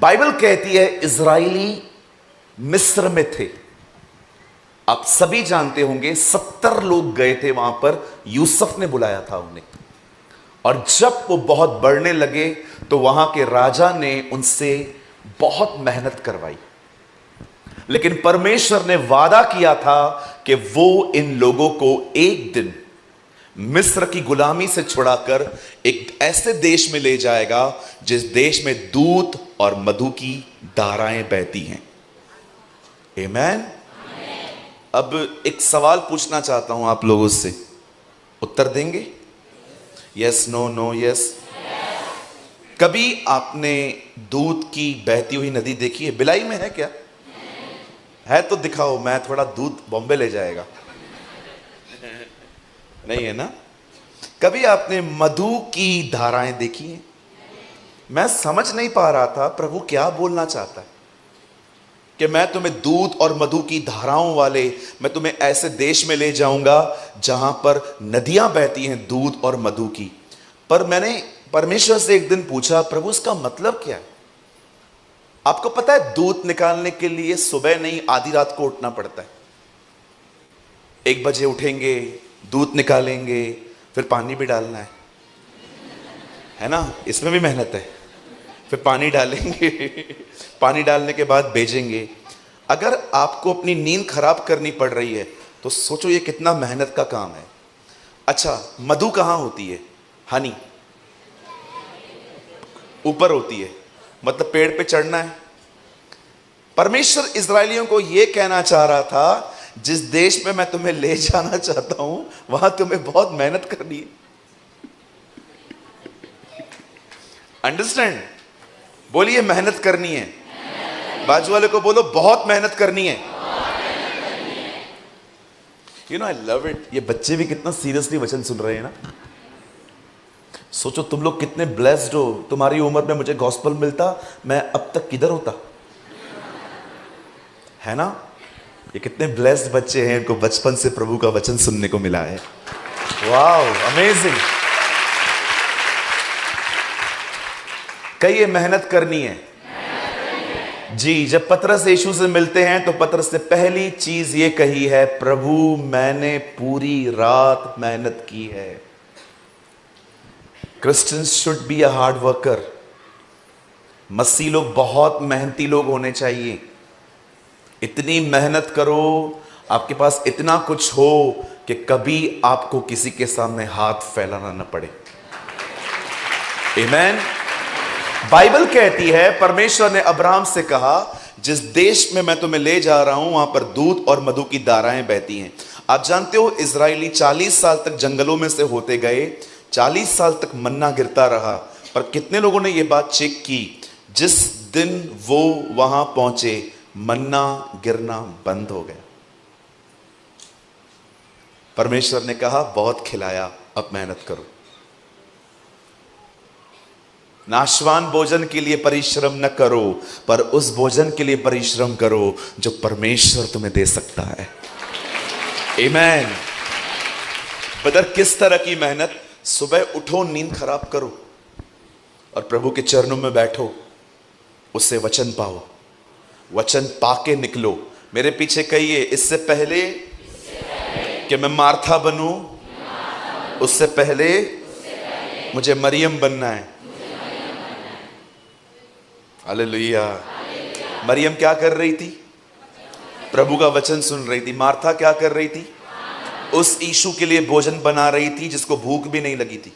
Bible कहती है Israeli मिस्र में थे। आप सभी जानते होंगे 70 लोग गए थे वहां पर, यूसुफ ने बुलाया था उन्हें। और जब वो बहुत बढ़ने लगे तो वहां के राजा ने उनसे बहुत मेहनत करवाई, लेकिन परमेश्वर ने वादा किया था कि वो इन लोगों को एक दिन मिस्र की गुलामी से छुड़ाकर एक ऐसे देश में ले जाएगा जिस देश में दूध और मधु की धाराएं बहती हैं। आमीन। अब एक सवाल पूछना चाहता हूं आप लोगों से, उत्तर देंगे? Yes, no, no, yes. कभी आपने दूध की बहती हुई नदी देखी है? बिलाई में है क्या? है तो दिखाओ, मैं थोड़ा दूध बॉम्बे ले जाएगा। नहीं है ना? कभी आपने मधु की धाराएं देखी हैं? मैं समझ नहीं पा रहा था प्रभु क्या बोलना चाहता है कि मैं तुम्हें दूध और मधु की धाराओं वाले, मैं तुम्हें ऐसे देश में ले जाऊंगा जहां पर नदियां बहती हैं दूध और मधु की। पर मैंने परमेश्वर से एक दिन पूछा, प्रभु इसका मतलब क्या है? आपको पता है दूध निकालने के लिए सुबह नहीं आधी रात को उठना पड़ता है। 1 बजे उठेंगे, दूध निकालेंगे, फिर पानी भी डालना है ना? इसमें भी मेहनत है। फिर पानी डालेंगे, पानी डालने के बाद भेजेंगे। अगर आपको अपनी नींद खराब करनी पड़ रही है तो सोचो ये कितना मेहनत का काम है। अच्छा, मधु कहां होती है? हनी ऊपर होती है, मतलब पेड़ पे चढ़ना है। परमेश्वर इजरायलियों को यह कहना चाह रहा था, जिस देश में मैं तुम्हें ले जाना चाहता हूं वहां तुम्हें बहुत मेहनत करनी है। अंडरस्टैंड? बोलिए, मेहनत करनी है। बाजू वाले को बोलो, बहुत मेहनत करनी है। You know, I love it. ये बच्चे भी कितना सीरियसली वचन सुन रहे हैं ना। सोचो तुम लोग कितने ब्लेस्ड हो। तुम्हारी उम्र में मुझे गॉस्पेल मिलता, मैं अब तक किधर होता, है ना? ये कितने ब्लेस्ड बच्चे हैं, इनको बचपन से प्रभु का वचन सुनने को मिला है। Wow, amazing. कहिए, मेहनत करनी है। जी, जब पतरस यीशु से मिलते हैं तो पतरस ने पहली चीज ये कही है, प्रभु मैंने पूरी रात मेहनत की है। Christians should be a hard worker. मसीह लोग बहुत मेहनती लोग होने चाहिए। इतनी मेहनत करो, आपके पास इतना कुछ हो कि कभी आपको किसी के सामने हाथ फैलाना न पड़े। आमीन। बाइबल कहती है, परमेश्वर ने अब्राहम से कहा, जिस देश में मैं तुम्हें ले जा रहा हूं वहां पर दूध और मधु की धाराएं बहती हैं। आप जानते हो इजरायली 40 साल तक जंगलों में से होते गए, 40 साल तक मन्ना गिरता रहा। पर कितने लोगों ने यह बात चेक की, जिस दिन वो वहां पहुंचे मन्ना गिरना बंद हो गया। परमेश्वर ने कहा, बहुत खिलाया, अब मेहनत करो। नाशवान भोजन के लिए परिश्रम न करो, पर उस भोजन के लिए परिश्रम करो जो परमेश्वर तुम्हें दे सकता है। आमीन। बदर किस तरह की मेहनत? सुबह उठो, नींद खराब करो और प्रभु के चरणों में बैठो, उससे वचन पाओ, वचन पाके निकलो। मेरे पीछे कहिए, इससे पहले कि मैं मार्था बनूं, उससे पहले मुझे मरियम बनना है। हालेलुया। मरियम क्या कर रही थी? प्रभु का वचन सुन रही थी। मार्था क्या कर रही थी? उस यीशु के लिए भोजन बना रही थी जिसको भूख भी नहीं लगी थी।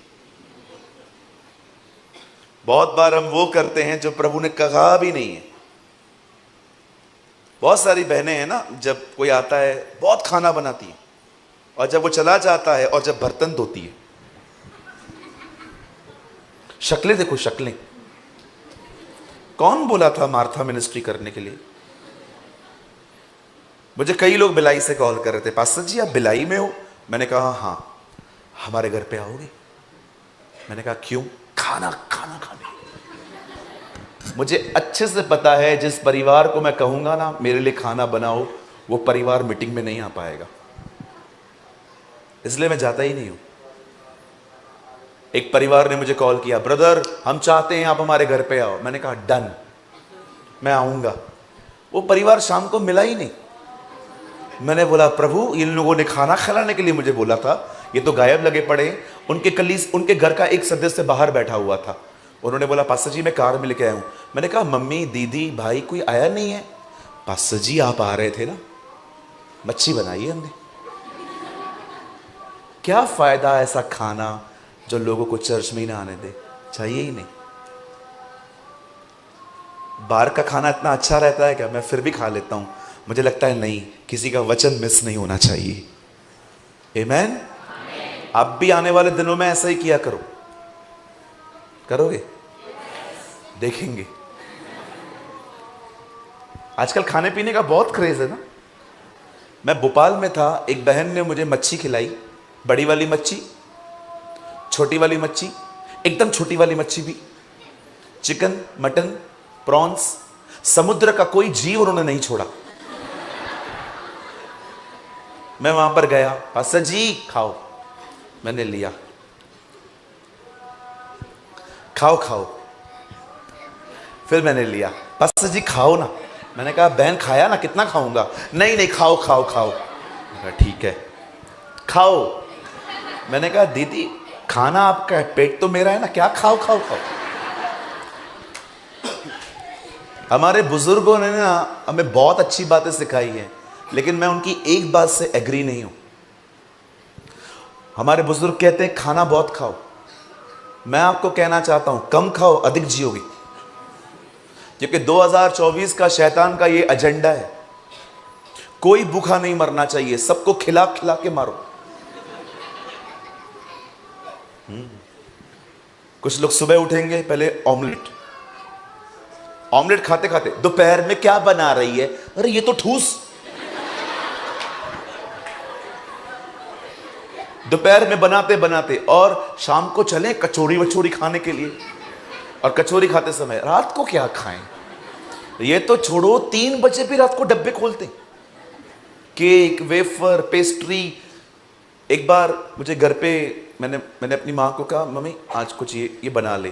बहुत बार हम वो करते हैं जो प्रभु ने कहा भी नहीं है। बहुत सारी बहनें हैं ना, जब कोई आता है बहुत खाना बनाती है, और जब वो चला जाता है और जब बर्तन धोती है, शक्लें देखो, शक्लें। कौन बोला था मार्था मिनिस्ट्री करने के लिए? मुझे कई लोग भिलाई से कॉल कर रहे थे, पास्टर जी आप भिलाई में हो? मैंने कहा हाँ, हमारे घर पे आओगे? मैंने कहा क्यों? खाना खाना खाने। मुझे अच्छे से पता है जिस परिवार को मैं कहूंगा ना मेरे लिए खाना बनाओ, वो परिवार मीटिंग में नहीं आ पाएगा, इसलिए मैं जाता ही नहीं हूं। एक परिवार ने मुझे कॉल किया, ब्रदर हम चाहते हैं आप हमारे घर पे आओ। मैंने कहा डन, मैं आऊंगा। वो परिवार शाम को मिला ही नहीं। मैंने बोला प्रभु, इन लोगों ने खाना खिलाने के लिए मुझे बोला था, ये तो गायब लगे पड़े। उनके घर का एक सदस्य बाहर बैठा हुआ था। उन्होंने बोला पास्टर जी मैं कार में लेके आया हूं। मैंने कहा मम्मी दीदी भाई कोई आया नहीं है। पास्टर जी आप आ रहे थे ना, मच्छी बनाई है हमने। क्या फायदा ऐसा खाना जो लोगों को चर्च में ही ना आने दे, चाहिए ही नहीं। बाहर का खाना इतना अच्छा रहता है क्या? मैं फिर भी खा लेता हूं। मुझे लगता है नहीं, किसी का वचन मिस नहीं होना चाहिए। आमेन। आप भी आने वाले दिनों में ऐसा ही किया करो। करोगे? देखेंगे। आजकल खाने पीने का बहुत क्रेज है ना। मैं भोपाल में था, एक बहन ने मुझे मच्छी खिलाई, बड़ी वाली मच्छी, छोटी वाली मच्छी, एकदम छोटी वाली मच्छी भी, चिकन, मटन, प्रॉन्स, समुद्र का कोई जीव उन्होंने नहीं छोड़ा। मैं वहां पर गया, पास्टर जी खाओ। मैंने लिया, खाओ खाओ। फिर मैंने लिया, पास्टर जी खाओ ना। मैंने कहा बहन खाया ना, कितना खाऊंगा? नहीं नहीं खाओ खाओ खाओ। ठीक है खाओ। मैंने कहा दीदी खाना आपका है, पेट तो मेरा है ना, क्या खाओ खाओ खाओ। हमारे बुजुर्गों ने ना हमें बहुत अच्छी बातें सिखाई हैं, लेकिन मैं उनकी एक बात से एग्री नहीं हूं। हमारे बुजुर्ग कहते हैं खाना बहुत खाओ। मैं आपको कहना चाहता हूं कम खाओ, अधिक जियोगे। क्योंकि 2024 का शैतान का ये एजेंडा है, कोई भूखा नहीं मरना चाहिए, सबको खिला खिला के मारो। कुछ लोग सुबह उठेंगे पहले ऑमलेट, ऑमलेट खाते खाते दोपहर में क्या बना रही है, अरे ये तो ठूस। दोपहर में बनाते बनाते, और शाम को चले कचौड़ी वचौड़ी खाने के लिए, और कचौड़ी खाते समय रात को क्या खाएं? ये तो छोड़ो, 3 बजे भी रात को डब्बे खोलते, केक, वेफर, पेस्ट्री। एक बार मुझे घर पे मैंने अपनी माँ को कहा मम्मी आज कुछ ये बना ले,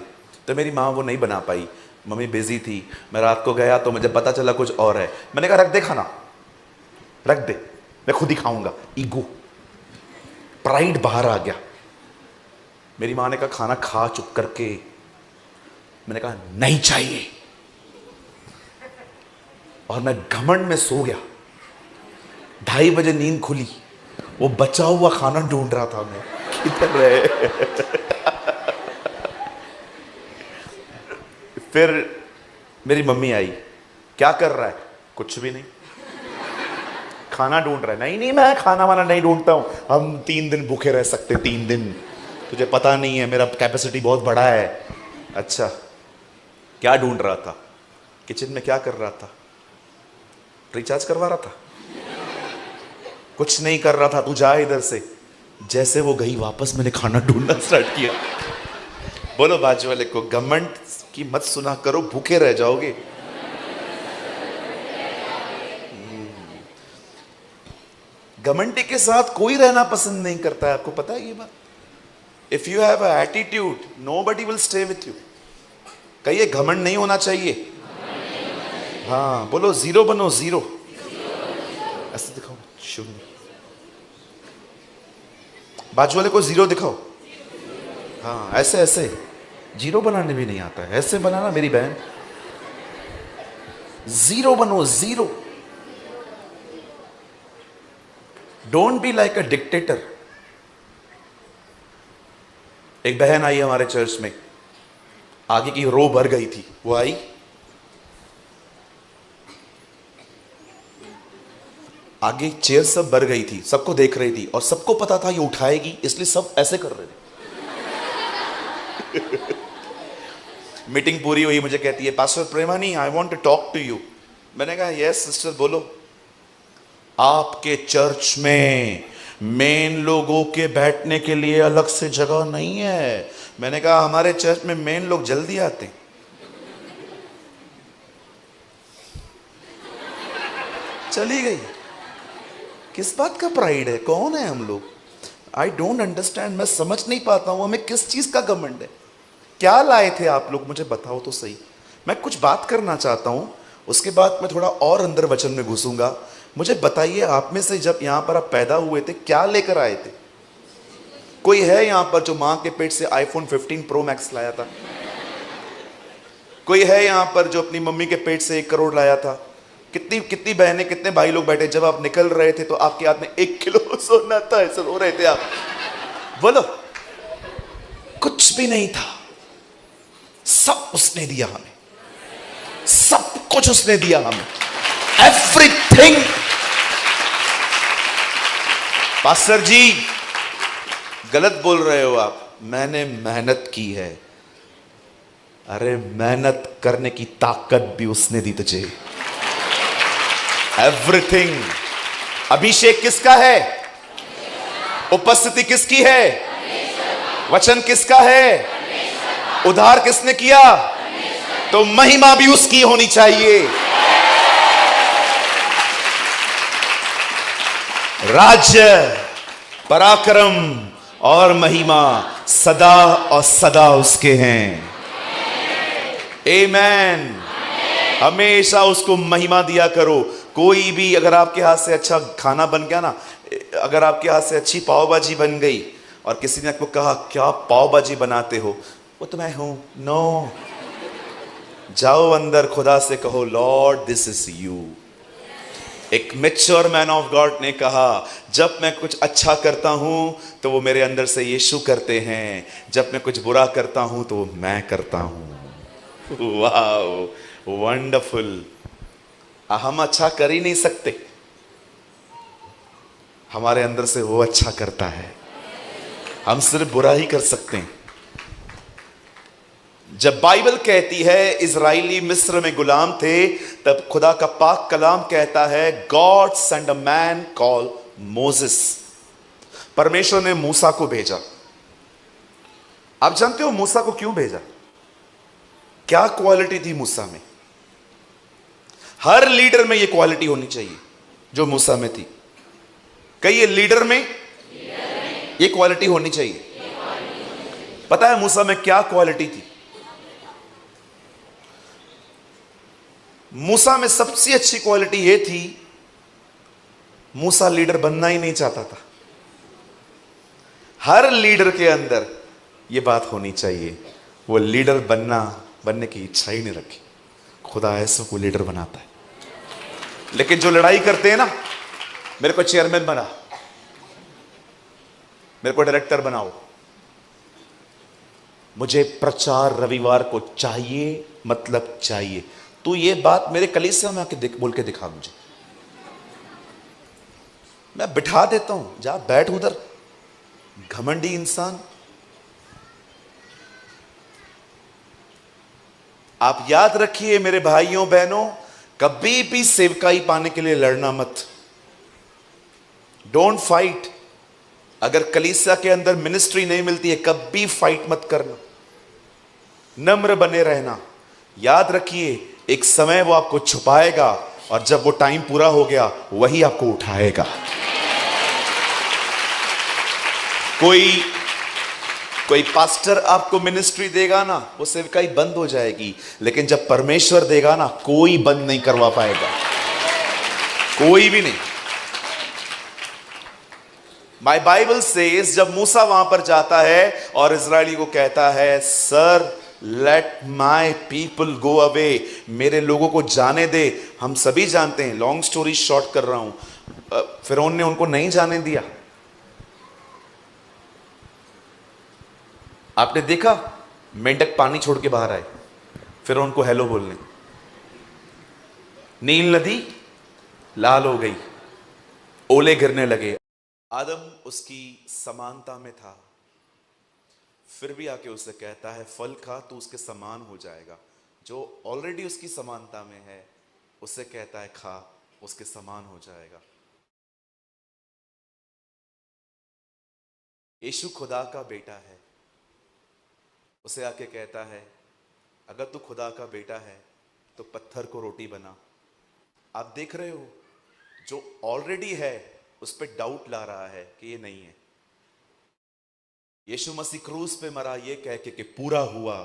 तो मेरी माँ वो नहीं बना पाई, मम्मी बिजी थी। मैं रात को गया तो मुझे पता चला कुछ और है। मैंने कहा रख दे खाना, रख दे, मैं खुद ही खाऊंगा। ईगो, प्राइड बाहर आ गया। मेरी माँ ने कहा खाना खा चुप करके। मैंने कहा नहीं चाहिए, और मैं घमंड में सो गया। 2:30 बजे नींद खुली, वो बचा हुआ खाना ढूंढ रहा था मैं, किधर है। फिर मेरी मम्मी आई, क्या कर रहा है? कुछ भी नहीं, खाना ढूंढ रहा है। नहीं नहीं मैं खाना वाना नहीं ढूंढता हूं, हम 3 दिन भूखे रह सकते, 3 दिन, तुझे पता नहीं है मेरा कैपेसिटी बहुत बड़ा है। अच्छा क्या ढूंढ रहा था? किचन में क्या कर रहा था? रिचार्ज करवा रहा था? कुछ नहीं कर रहा था, तू जा इधर से। जैसे वो गई वापस, मैंने खाना ढूंढना स्टार्ट किया। बोलो बाजू वाले को घमंड की मत सुना करो, भूखे रह जाओगे। घमंडी के साथ कोई रहना पसंद नहीं करता है, आपको पता है ये बात? If you have a attitude, nobody will stay with you. कहिए घमंड नहीं होना चाहिए। हाँ बोलो जीरो बनो, जीरो। ऐसे दिखाओ, शून्य। बाजू वाले को जीरो दिखाओ। हाँ ऐसे ऐसे, जीरो बनाने भी नहीं आता है, ऐसे बनाना मेरी बहन। जीरो बनो, zero. Don't be like a dictator. एक बहन आई हमारे चर्च में, आगे की रो भर गई थी। वो आई, आगे चेयर सब भर गई थी, सबको देख रही थी, और सबको पता था ये उठाएगी, इसलिए सब ऐसे कर रहे थे। मीटिंग पूरी हुई, मुझे कहती है pastor Premani I want to talk to you. मैंने कहा यस सिस्टर बोलो। आपके चर्च में मेन लोगों के बैठने के लिए अलग से जगह नहीं है। मैंने कहा हमारे चर्च में मेन लोग जल्दी आते हैं। चली गई। किस बात का प्राइड है? कौन है हम लोग? I don't understand. मैं समझ नहीं पाता हूं हमें किस चीज का घमंड है। क्या लाए थे आप लोग, मुझे बताओ तो सही। मैं कुछ बात करना चाहता हूं, उसके बाद मैं थोड़ा और अंदर वचन में घुसूंगा। मुझे बताइए, आप में से जब यहां पर आप पैदा हुए थे क्या लेकर आए थे? कोई है यहां पर जो मां के पेट से आईफोन 15 प्रो मैक्स लाया था? कोई है यहां पर जो अपनी मम्मी के पेट से 1 करोड़ लाया था? कितनी कितनी बहनें, कितने भाई लोग बैठे, जब आप निकल रहे थे तो आपके हाथ में 1 किलो सोना था, ऐसे रो रहे थे आप? बोलो। कुछ भी नहीं था, सब उसने दिया हमें, सब कुछ उसने दिया हमें, एवरीथिंग। पास्टर जी गलत बोल रहे हो आप, मैंने मेहनत की है। अरे मेहनत करने की ताकत भी उसने दी तुझे, एवरीथिंग। अभिषेक किसका है? उपस्थिति किसकी है? वचन किसका है? उद्धार किसने किया? तो महिमा भी उसकी होनी चाहिए। राज्य, पराक्रम और महिमा सदा और सदा उसके हैं। आमेन। हमेशा उसको महिमा दिया करो। कोई भी, अगर आपके हाथ से अच्छा खाना बन गया ना, अगर आपके हाथ से अच्छी पाव भाजी बन गई और किसी ने आपको कहा क्या पाव भाजी बनाते हो, वो तो मैं हूं, नो। जाओ अंदर, खुदा से कहो लॉर्ड दिस इज यू। एक मैच्योर मैन ऑफ गॉड ने कहा, जब मैं कुछ अच्छा करता हूं तो वो मेरे अंदर से यीशु करते हैं, जब मैं कुछ बुरा करता हूं तो वो मैं करता हूं। Wow, wonderful. हम अच्छा कर ही नहीं सकते, हमारे अंदर से वो अच्छा करता है। हम सिर्फ बुरा ही कर सकते हैं। जब बाइबल कहती है इजराइली मिस्र में गुलाम थे, तब खुदा का पाक कलाम कहता है God send a man call Moses. परमेश्वर ने मूसा को भेजा। आप जानते हो मूसा को क्यों भेजा? क्या क्वालिटी थी मूसा में? हर लीडर में यह क्वालिटी होनी चाहिए जो मूसा में थी। कहिए, लीडर में यह क्वालिटी होनी चाहिए। पता है मूसा में क्या क्वालिटी थी? मूसा में सबसे अच्छी क्वालिटी यह थी, मूसा लीडर बनना ही नहीं चाहता था। हर लीडर के अंदर यह बात होनी चाहिए, वो लीडर बनने की इच्छा ही नहीं रखी। खुदा ऐसा को लीडर बनाता है। लेकिन जो लड़ाई करते हैं ना, मेरे को चेयरमैन बना, मेरे को डायरेक्टर बनाओ, मुझे प्रचार रविवार को चाहिए, मतलब चाहिए। तू ये बात मेरे कलीसिया में आके बोल के दिखा मुझे, मैं बिठा देता हूं, जा बैठ उधर। घमंडी इंसान। आप याद रखिए मेरे भाइयों बहनों, कभी भी सेवकाई पाने के लिए लड़ना मत। Don't fight. अगर कलीसिया के अंदर मिनिस्ट्री नहीं मिलती है, कभी फाइट मत करना, नम्र बने रहना। याद रखिए एक समय वो आपको छुपाएगा, और जब वो टाइम पूरा हो गया वही आपको उठाएगा। कोई पास्टर आपको मिनिस्ट्री देगा ना, वो सेवकाई बंद हो जाएगी, लेकिन जब परमेश्वर देगा ना, कोई बंद नहीं करवा पाएगा, कोई भी नहीं। माय बाइबल सेज, जब मूसा वहां पर जाता है और इजरायली को कहता है sir let my people go away, मेरे लोगों को जाने दे। हम सभी जानते हैं, लॉन्ग स्टोरी शॉर्ट कर रहा हूं, फिरौन ने उनको नहीं जाने दिया। आपने देखा मेंढक पानी छोड़ के बाहर आए फिरौन को हेलो बोलने, नील नदी लाल हो गई, ओले गिरने लगे। आदम उसकी समानता में था, फिर भी आके उसे कहता है फल खा तो उसके समान हो जाएगा। जो ऑलरेडी उसकी समानता में है उसे कहता है खा, उसके समान हो जाएगा। यीशु खुदा का बेटा है, उसे आके कहता है अगर तू खुदा का बेटा है तो पत्थर को रोटी बना। आप देख रहे हो, जो ऑलरेडी है उस पर डाउट ला रहा है कि ये नहीं है। यीशु मसीह क्रूस पे मरा ये कह के कि पूरा हुआ,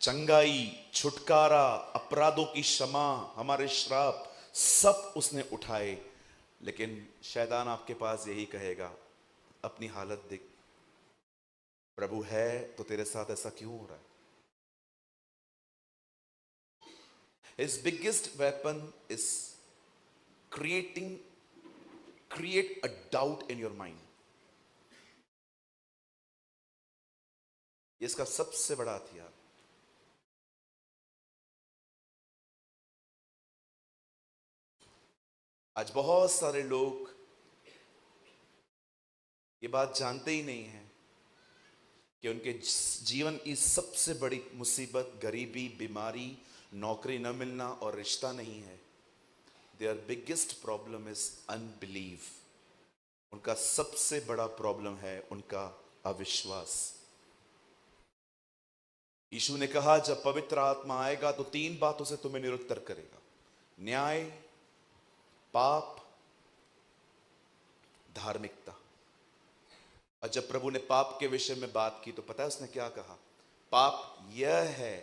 चंगाई, छुटकारा, अपराधों की क्षमा, हमारे श्राप सब उसने उठाए। लेकिन शैतान आपके पास यही कहेगा, अपनी हालत देख, प्रभु है तो तेरे साथ ऐसा क्यों हो रहा है? His biggest weapon is create a doubt in your mind. ये इसका सबसे बड़ा हथियार। आज बहुत सारे लोग ये बात जानते ही नहीं हैं कि उनके जीवन की सबसे बड़ी मुसीबत गरीबी, बीमारी, नौकरी न मिलना और रिश्ता नहीं है। Their biggest problem is unbelief. उनका सबसे बड़ा प्रॉब्लम है उनका अविश्वास। यीशु ने कहा, जब पवित्र आत्मा आएगा तो 3 बातों से तुम्हें निरुत्तर करेगा, न्याय, पाप, धार्मिकता। और जब प्रभु ने पाप के विषय में बात की तो पता है उसने क्या कहा? पाप यह है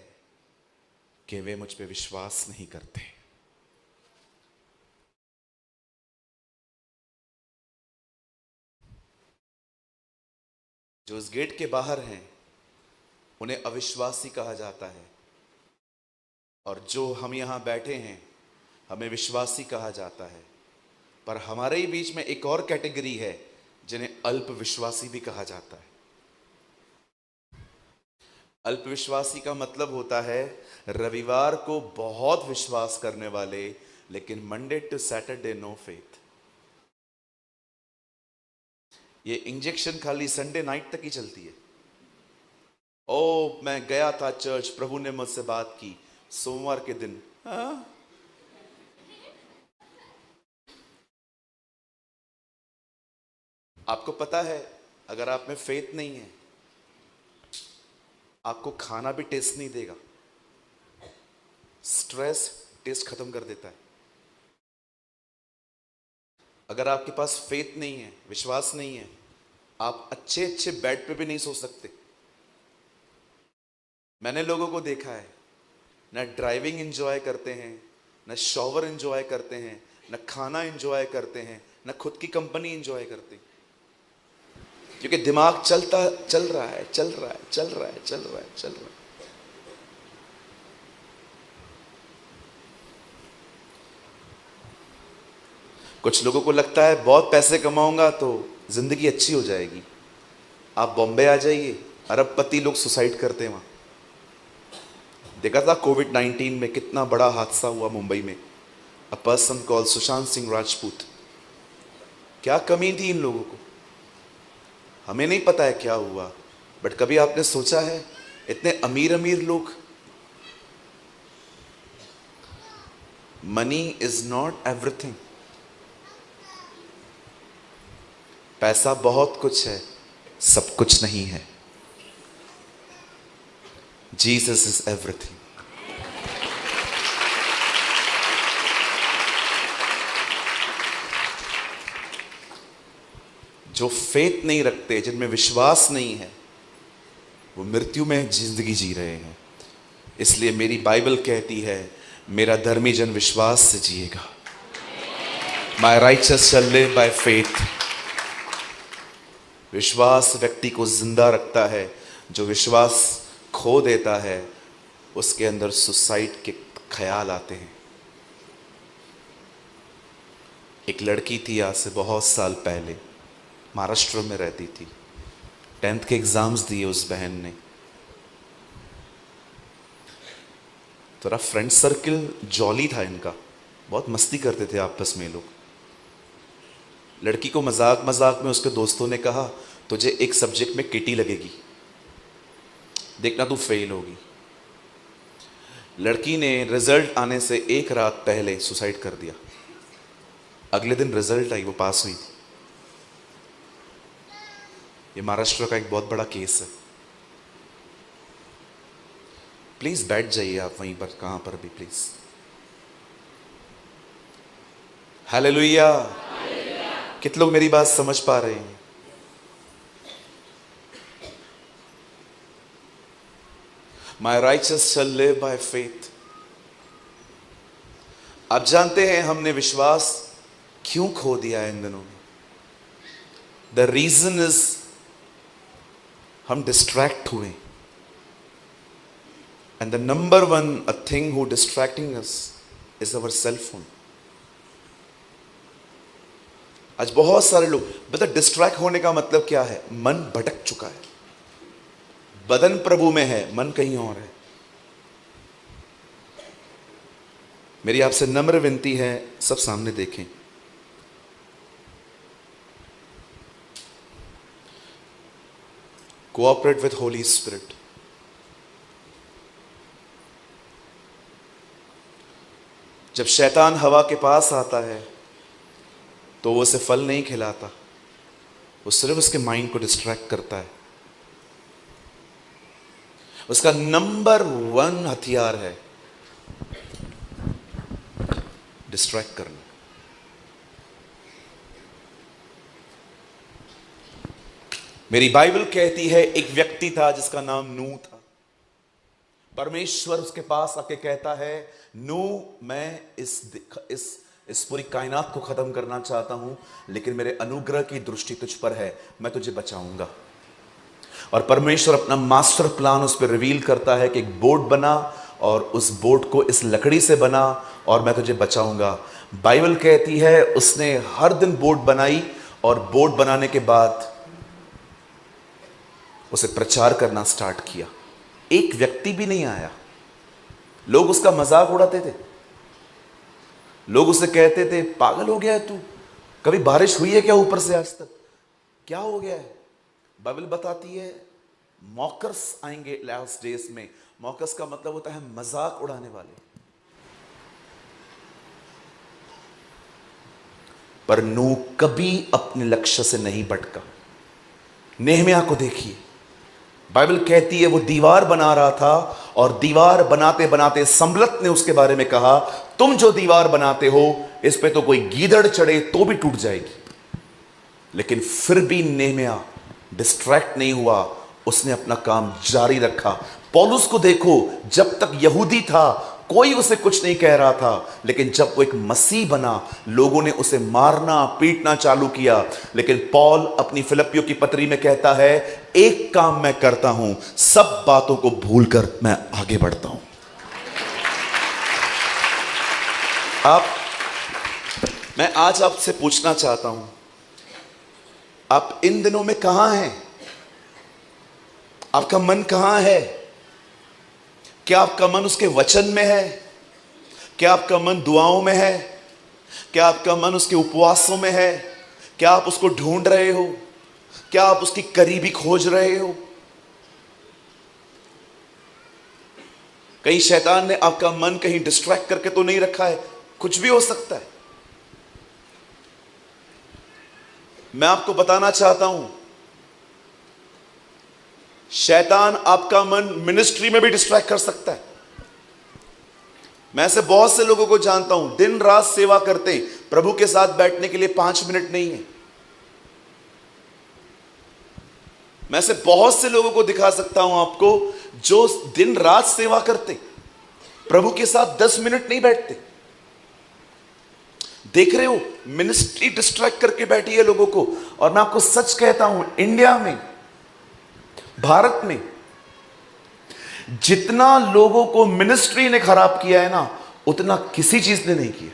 कि वे मुझ पे विश्वास नहीं करते। जो उस गेट के बाहर हैं उन्हें अविश्वासी कहा जाता है, और जो हम यहां बैठे हैं हमें विश्वासी कहा जाता है। पर हमारे ही बीच में एक और कैटेगरी है जिन्हें अल्प विश्वासी भी कहा जाता है। अल्प विश्वासी का मतलब होता है रविवार को बहुत विश्वास करने वाले, लेकिन Monday to Saturday no faith. ये इंजेक्शन खाली संडे नाइट तक ही चलती है। ओ, मैं गया था चर्च, प्रभु ने मुझसे बात की, सोमवार के दिन आपको पता है अगर आप में फेथ नहीं है आपको खाना भी टेस्ट नहीं देगा। स्ट्रेस टेस्ट खत्म कर देता है। अगर आपके पास फेथ नहीं है, विश्वास नहीं है, आप अच्छे अच्छे बेड पे भी नहीं सो सकते। मैंने लोगों को देखा है, न ड्राइविंग एंजॉय करते हैं, न शॉवर एंजॉय करते हैं, न खाना एंजॉय करते हैं, न खुद की कंपनी एंजॉय करते हैं, क्योंकि दिमाग चल रहा है। कुछ लोगों को लगता है बहुत पैसे कमाऊंगा तो जिंदगी अच्छी हो जाएगी। आप बॉम्बे आ जाइए, अरबपति लोग सुसाइड करते हैं वहां। देखा था कोविड-19 में कितना बड़ा हादसा हुआ मुंबई में। A person called Sushant Singh Rajput. क्या कमी थी इन लोगों को? हमें नहीं पता है क्या हुआ, बट कभी आपने सोचा है इतने अमीर अमीर लोग। Money is not everything. पैसा बहुत कुछ है, सब कुछ नहीं है। Jesus is everything. जो फेथ नहीं रखते, जिनमें विश्वास नहीं है, वो मृत्यु में जिंदगी जी रहे हैं। इसलिए मेरी बाइबल कहती है, मेरा धर्मी जन विश्वास से जिएगा। My righteous shall live by faith. विश्वास व्यक्ति को जिंदा रखता है। जो विश्वास खो देता है उसके अंदर सुसाइड के ख्याल आते हैं। एक लड़की थी, आज से बहुत साल पहले, महाराष्ट्र में रहती थी। 10th के एग्जाम्स दिए उस बहन ने। थोड़ा फ्रेंड सर्किल जॉली था इनका, बहुत मस्ती करते थे आपस में लोग। लड़की को मजाक मजाक में उसके दोस्तों ने कहा, तुझे एक सब्जेक्ट में किटी लगेगी, देखना तू फेल होगी। लड़की ने रिजल्ट आने से एक रात पहले सुसाइड कर दिया। अगले दिन रिजल्ट आई, वो पास हुई थी। ये महाराष्ट्र का एक बहुत बड़ा केस है। प्लीज बैठ जाइए आप वहीं पर, कहां पर भी, प्लीज। हालेलुया। कितने लोग मेरी बात समझ पा रहे हैं? My righteous shall live by faith. आप जानते हैं हमने विश्वास क्यों खो दिया है इन दिनों में? द रीजन इज हम डिस्ट्रैक्ट हुए। And the number one a thing who distracting us is our cell phone. आज बहुत सारे लोग, मतलब डिस्ट्रैक्ट होने का मतलब क्या है? मन भटक चुका है, बदन प्रभु में है, मन कहीं और है। मेरी आपसे नम्र विनती है, सब सामने देखें। Cooperate with Holi spirit. जब शैतान हवा के पास आता है तो वो उसे फल नहीं खिलाता, वो सिर्फ उसके माइंड को डिस्ट्रैक्ट करता है। उसका नंबर वन हथियार है डिस्ट्रैक्ट करना। मेरी बाइबल कहती है एक व्यक्ति था जिसका नाम नूह था। परमेश्वर उसके पास आके कहता है, नूह, मैं इस पूरी कायनात को खत्म करना चाहता हूं, लेकिन मेरे अनुग्रह की दृष्टि तुझ पर है, मैं तुझे बचाऊंगा। और परमेश्वर अपना मास्टर प्लान उस पर रिवील करता है कि एक बोट बना और उस बोट को इस लकड़ी से बना और मैं तुझे बचाऊंगा। बाइबल कहती है उसने हर दिन बोट बनाई और बोट बनाने के बाद उसे प्रचार करना स्टार्ट किया। एक व्यक्ति भी नहीं आया। लोग उसका मजाक उड़ाते थे, लोग उसे कहते थे, पागल हो गया है तू, कभी बारिश हुई है क्या ऊपर से आज तक, क्या हो गया है? बाइबल बताती है मॉकर्स आएंगे लास्ट डेज में। मॉकर्स का मतलब होता है मजाक उड़ाने वाले। पर नूह कभी अपने लक्ष्य से नहीं भटका। नेहमिया को देखिए, बाइबल कहती है वो दीवार बना रहा था और दीवार बनाते बनाते संबलत ने उसके बारे में कहा, तुम जो दीवार बनाते हो इस पे तो कोई गीदड़ चढ़े तो भी टूट जाएगी। लेकिन फिर भी नेहमिया डिस्ट्रैक्ट नहीं हुआ, उसने अपना काम जारी रखा। पौलुस को देखो, जब तक यहूदी था कोई उसे कुछ नहीं कह रहा था, लेकिन जब वो एक मसीह बना लोगों ने उसे मारना पीटना चालू किया। लेकिन पौल अपनी फिलिप्पियों की पत्री में कहता है, एक काम मैं करता हूं, सब बातों को भूलकर मैं आगे बढ़ता हूं। मैं आज आपसे पूछना चाहता हूं, आप इन दिनों में कहां हैं? आपका मन कहां है? क्या आपका मन उसके वचन में है? क्या आपका मन दुआओं में है? क्या आपका मन उसके उपवासों में है? क्या आप उसको ढूंढ रहे हो? क्या आप उसकी करीबी खोज रहे हो? कहीं शैतान ने आपका मन कहीं डिस्ट्रैक्ट करके तो नहीं रखा है? कुछ भी हो सकता है। मैं आपको बताना चाहता हूं, शैतान आपका मन मिनिस्ट्री में भी डिस्ट्रैक्ट कर सकता है। मैं ऐसे बहुत से लोगों को जानता हूं, दिन रात सेवा करते हैं, प्रभु के साथ बैठने के लिए 5 मिनट नहीं है। मैं ऐसे बहुत से लोगों को दिखा सकता हूं आपको जो दिन रात सेवा करते, प्रभु के साथ 10 मिनट नहीं बैठते। देख रहे हो, मिनिस्ट्री डिस्ट्रैक्ट करके बैठी है लोगों को। और मैं आपको सच कहता हूं, इंडिया में, भारत में जितना लोगों को मिनिस्ट्री ने खराब किया है ना, उतना किसी चीज ने नहीं किया।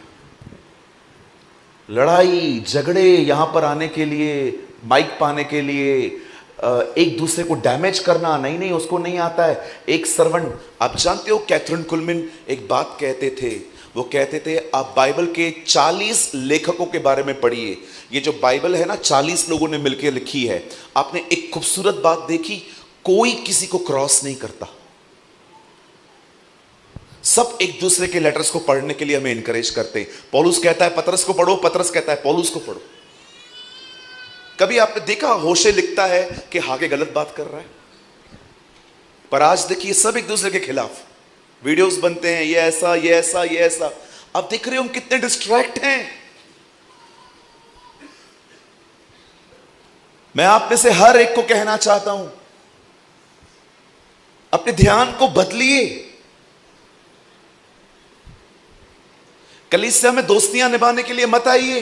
लड़ाई झगड़े, यहां पर आने के लिए, माइक पाने के लिए, एक दूसरे को डैमेज करना, नहीं उसको नहीं आता है। एक सर्वेंट, आप जानते हो कैथरीन कुलमिन एक बात कहते थे, वो कहते थे आप बाइबल के 40 लेखकों के बारे में पढ़िए। ये जो बाइबल है ना, 40 लोगों ने मिलकर लिखी है। आपने एक खूबसूरत बात देखी, कोई किसी को क्रॉस नहीं करता। सब एक दूसरे के लेटर्स को पढ़ने के लिए हमें इंकरेज करते हैं। पौलुस कहता है पतरस को पढ़ो, पतरस कहता है पौलुस को पढ़ो। कभी आपने देखा होशे लिखता है कि हागे गलत बात कर रहा है? पर आज देखिए सब एक दूसरे के खिलाफ वीडियोस बनते हैं, ये ऐसा ये ऐसा ये ऐसा। आप देख रहे हो हम कितने डिस्ट्रैक्ट हैं। मैं आप में से हर एक को कहना चाहता हूं, अपने ध्यान को बदलिए। कलीसिया में दोस्तियां निभाने के लिए मत आइए।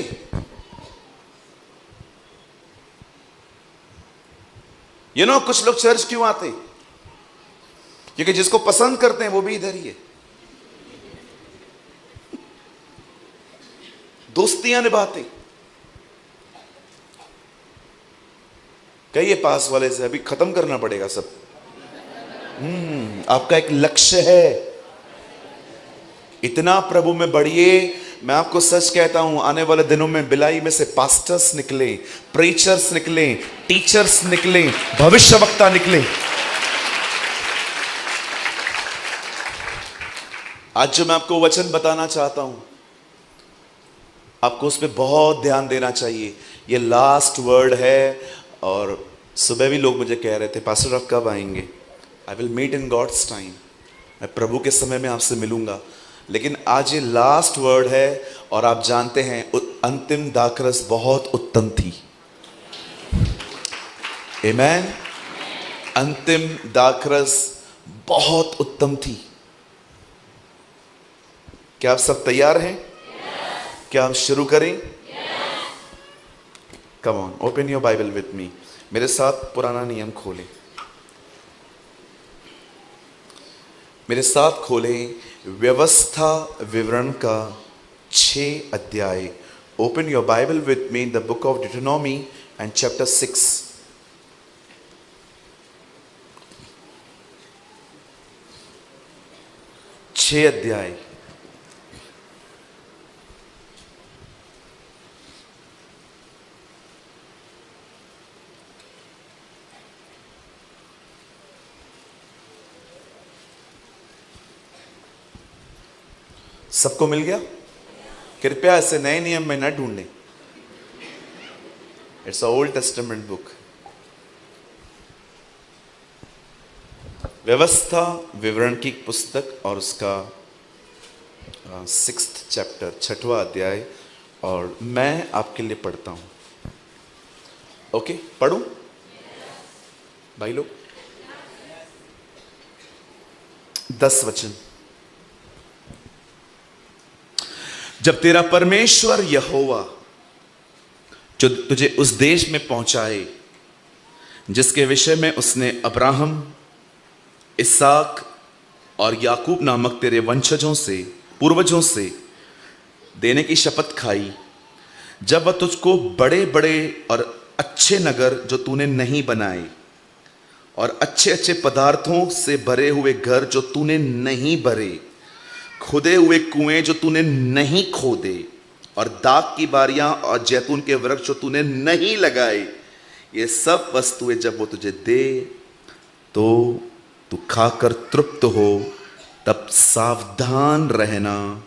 कुछ लोग चर्च क्यों आते? क्योंकि जिसको पसंद करते हैं वो भी इधर ही है। दोस्तियां निभाते। कहिए पास वाले से, अभी खत्म करना पड़ेगा सब। आपका एक लक्ष्य है, इतना प्रभु में बढ़िए। मैं आपको सच कहता हूं, आने वाले दिनों में बिलाई में से पास्टर्स निकले, प्रीचर्स निकले, टीचर्स निकले, भविष्यवक्ता निकले। आज जो मैं आपको वचन बताना चाहता हूं, आपको उस पर बहुत ध्यान देना चाहिए। ये लास्ट वर्ड है। और सुबह भी लोग मुझे कह रहे थे, पास्टर आप कब आएंगे? I will meet in God's time. मैं प्रभु के समय में आपसे मिलूंगा। लेकिन आज ये लास्ट वर्ड है। और आप जानते हैं, अंतिम दाखरस बहुत उत्तम थी। आमीन। अंतिम दाखरस बहुत उत्तम थी। क्या आप सब तैयार हैं? क्या हम शुरू करें? Come on, open your Bible with मी। मेरे साथ पुराना नियम खोलें। मेरे साथ खोलें व्यवस्था विवरण का 6 अध्याय। Open your Bible with me in the book of Deuteronomy and chapter 6। 6 अध्याय। सबको मिल गया? कृपया ऐसे नए नियम में न ढूंढें। It's a old testament book. व्यवस्था विवरण की पुस्तक और उसका 6th चैप्टर, 6वां अध्याय। और मैं आपके लिए पढ़ता हूं। ओके, पढ़ूं भाई लोग? 10 वचन। जब तेरा परमेश्वर यहोवा जो तुझे उस देश में पहुंचाए जिसके विषय में उसने अब्राहम, इसहाक और याकूब नामक तेरे वंशजों से, पूर्वजों से देने की शपथ खाई, जब वह तुझको बड़े बड़े और अच्छे नगर जो तूने नहीं बनाए और अच्छे अच्छे पदार्थों से भरे हुए घर जो तूने नहीं भरे, खुदे हुए कुएं जो तूने नहीं खोदे और दाख की बारियां और जैतून के वृक्ष जो तूने नहीं लगाए, ये सब वस्तुएं जब वो तुझे दे तो तू खाकर तृप्त हो, तब सावधान रहना,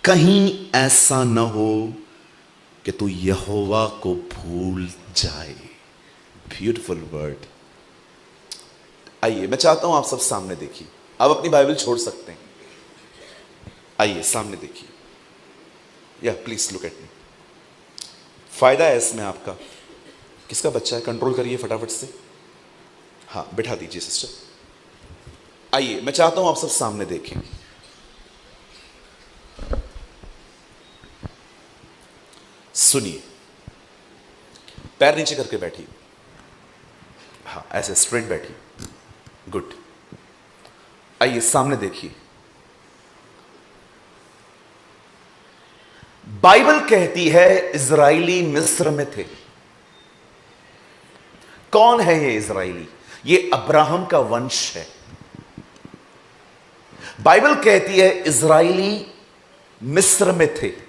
कहीं ऐसा न हो कि तू यहोवा को भूल जाए। Beautiful word. आइए, मैं चाहता हूं आप सब सामने देखिए। आप अपनी बाइबल छोड़ सकते हैं। आइए सामने देखिए। या प्लीज लुक एट मी। फायदा है इसमें आपका। किसका बच्चा है? कंट्रोल करिए फटाफट से। हाँ, बिठा दीजिए सिस्टर। आइए, मैं चाहता हूं आप सब सामने देखें। सुनिए। पैर नीचे करके बैठिए। हाँ, ऐसे स्ट्रेट बैठिए। गुड। आइए सामने देखिए। बाइबल कहती है इजराइली मिस्र में थे। कौन है ये इजराइली? ये अब्राहम का वंश है। बाइबल कहती है इजराइली मिस्र में थे।